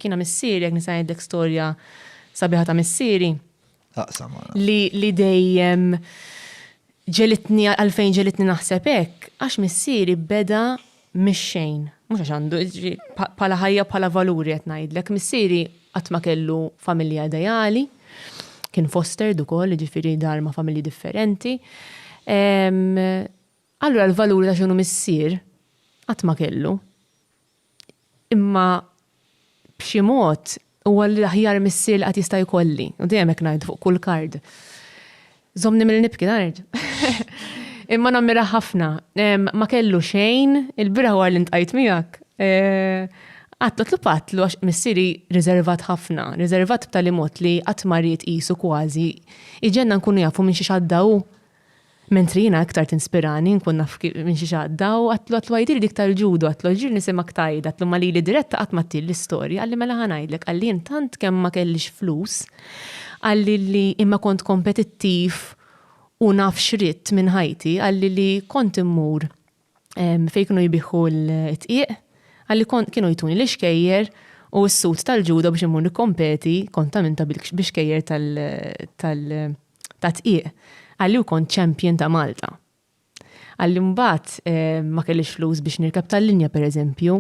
kiena missieri, jekk nisa ngħidlek storja sabiħa ta' missieri. Li dejjem ġelitni għalfejn ġelitni naħseb hekk, għax missieri beda mix-xejn. Mhux għax għandu bħala ħajja bħala valuri qed ngħidlek. Missieri qatt ma kellu familja ideali, kien fostered ukoll, ġifieri dar ma' familji differenti. Allura l-valuri ta' x'inhu missier qatt ma kellu. Imma b'xi mod huwa l-aħjar missier li qatt jista' jkolli. U dejjem hekk ngħid fuq kull kard. Żommni mill-nibki nard. Imma nammira ħafna. Ma kellu xejn, il-bira huwa li ntqajt miegħek. Għatlu għax missieri riservat ħafna, riservat b'tali mod li qatt ma rrid qisu kważi. Iġenna nkunu jafu minn xi xaddaw. Mentri jiena aktar tinspirani, nkun naf minn xi xaddaw, għatlu għajdir dik tal-ġudu, għatlu ġir nisimak tajda, għatlu ma li diretta qatt ma til l-istorja, għalli mela ħanajdlek, għalli intant kemm ma kellix flus, għalli li imma kont kompetittiv u naf xritt minn ħajti, għalli li kont immur fejn kienu jbiħu l-tqiq, għalli kienu jtuni l-xkejjer u s-sut tal-ġuda biex immur nikkompeti kontaminta biex-xkejjer tal-tqiq. Għalli u kont champion ta' Malta. Għalli mbagħad ma kellix flus biex nirkab tal-linja pereżempju,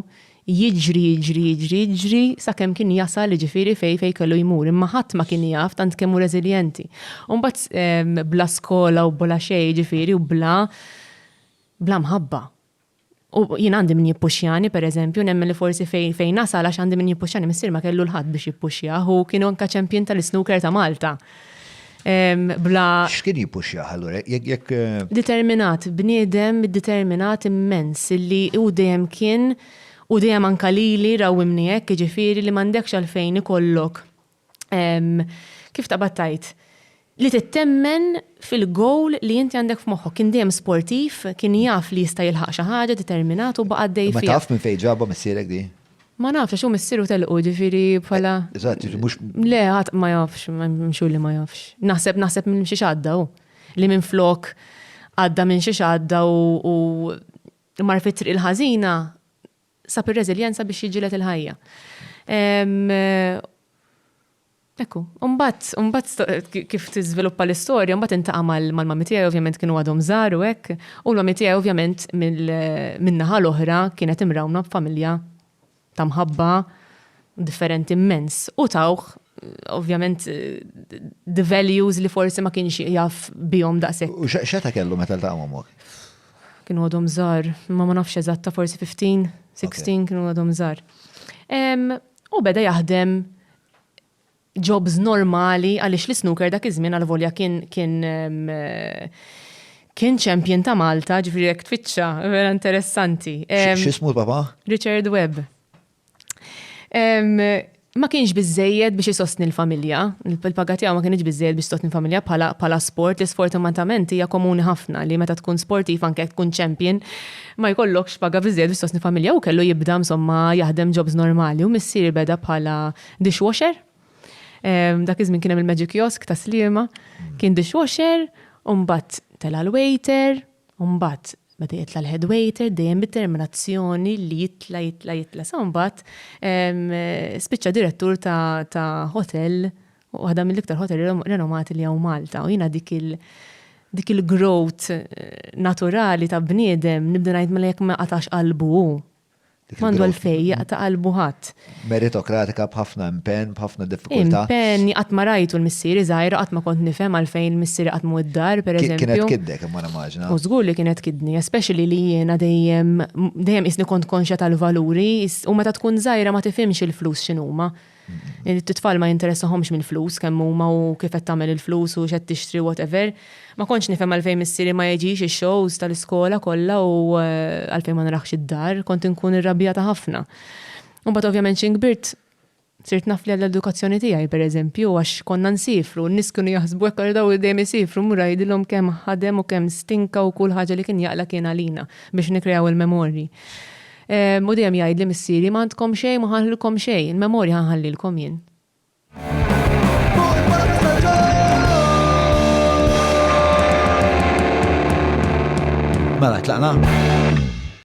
jiġri sakemm kien jasal ġifieri fejn kellu jmur, imma ħadd ma kien jaf tant kemm hu reżiljenti. U mbagħad bla skola u bla xejn ġifieri u bla mħabba. U jien għandi min jippuxjani pereżempju, nemmen li forsi fejn nasal għax għandi min jippuxjani, missier ma kellu l-ħadd biex jippuxjah u kienu anke champion tal-snooker ta' Malta. X'kien jippuxjah allura? Determinat, bniedem determinat immens li u dejjem kien u dejjem anke lili rawimni hekk jiġifieri li m'għandekx għalfejn ikollok kif tabattajt li tittemmen fil-gowl li inti għandek f'moħħok. Kien dejjem sportiv, kien jaf li jista' jilħaq xi ħaġa, determinat u baqa' għaddej fiha. Ma taf minn fejn ġabha missierek di? Ma nafx għax hu missieru telqu ġifieri bħala. Eżatt, mhux. Le, ħadd ma jafx, mxu li ma jafx. Naħseb minn xi xadda hu. Li minn flok għadda minn xi xadda u mar fit triq il-ħażina sab ir-reżiljenza biex jiġilet il-ħajja. Ekku, mbagħad kif tiżviluppa l-istorja, mbagħad intaqa' mal-mami tiegħi ovvjament kienu għadhom żgħar u hekk, u l-mami tiegħi ovvjament min-naħa l-oħra kienet imrawna b'familja ta' mħabba differenti immens. U tawħ, ovvjament, the values li forsi ma kienx jaf bihom daqshekk. U x'eta kellu meta ltaqgħu magħmok? Kienu għadhom żgħar, ma nafx eżatta forsi 15, 16 kienu għadhom żgħar. U beda jaħdem jobs normali għaliex l-snooker dak iż-żmien għal-volja kien champion ta' Malta, ġifieri jekk tfittxa, vera interessanti. X'ismu l-papa? Richard Webb. Ma kienx biżejjed biex isostni l-familja, il-paga tiegħu ma kienx biżejjed biex isostni l-familja bħala sport, li sfortunatament hija komuni ħafna li meta tkun sportiv anke tkun champion ma jkollokx paga biżejjed biex isostni l-familja u kellu jibda insomma jaħdem jobs normali u missier beda bħala dishwasher. Dak iż-żmien kien hemm il-Magic Kiosk ta' Sliema, kien dishwasher, u mbagħad tela l-waiter, u mbagħad beda jitla l-head waiter, dejjem bit-determinazzjoni li jitla. Sa mbagħad spiċċa direttur ta' hotel, u waħda mill-iktar hotel renomati li hawn Malta, u jiena dik il-growth naturali ta' bniedem nibda ngħid mela jekk ma qatax qalbu. Mandu għal-fej, jaqta' qalbu ħadd. Meritokratika b'ħafna impenn, b'ħafna diffikultà. Impenn, qatt ma rajtu l-missieri żgħira, qatt ma kont nifhem għalfejn il-missieri qatt mu id-dar, pereżempju. Kienet kiddek imma nimmaġina. U żgur li kienet kidni, especially li jiena dejjem isni kont konxja tal-valuri, u meta tkun żgħira ma tifhimx il-flus x'inhuma. It-tfal ma jinteressahomx mill-flus kemm huma u kif qed tagħmel il-flus u x'qed tixtri whatever. Ma kontx nifhem għalfejn missieri ma jiġix ix-shows tal-iskola kollha u għalfejn ma naraħx id-dar, kont inkun irrabjata ħafna. U mbagħad ovvjament xi kbirt sirt naf li għall-edukazzjoni tiegħi pereżempju għax konna nsifru, n-nies kienu jaħsbu hekk daw dejjem isifru mura jgħidilhom kemm ħadem u kemm stinka u kull ħaġa li kien jaqla kien għalina biex nikreaw il-memorji. U dejjem jgħidli missieri ma għandkom xejn, ma ħallilkom xejn, il-memorja ħanħallilkom jien. Mela, tlaqna?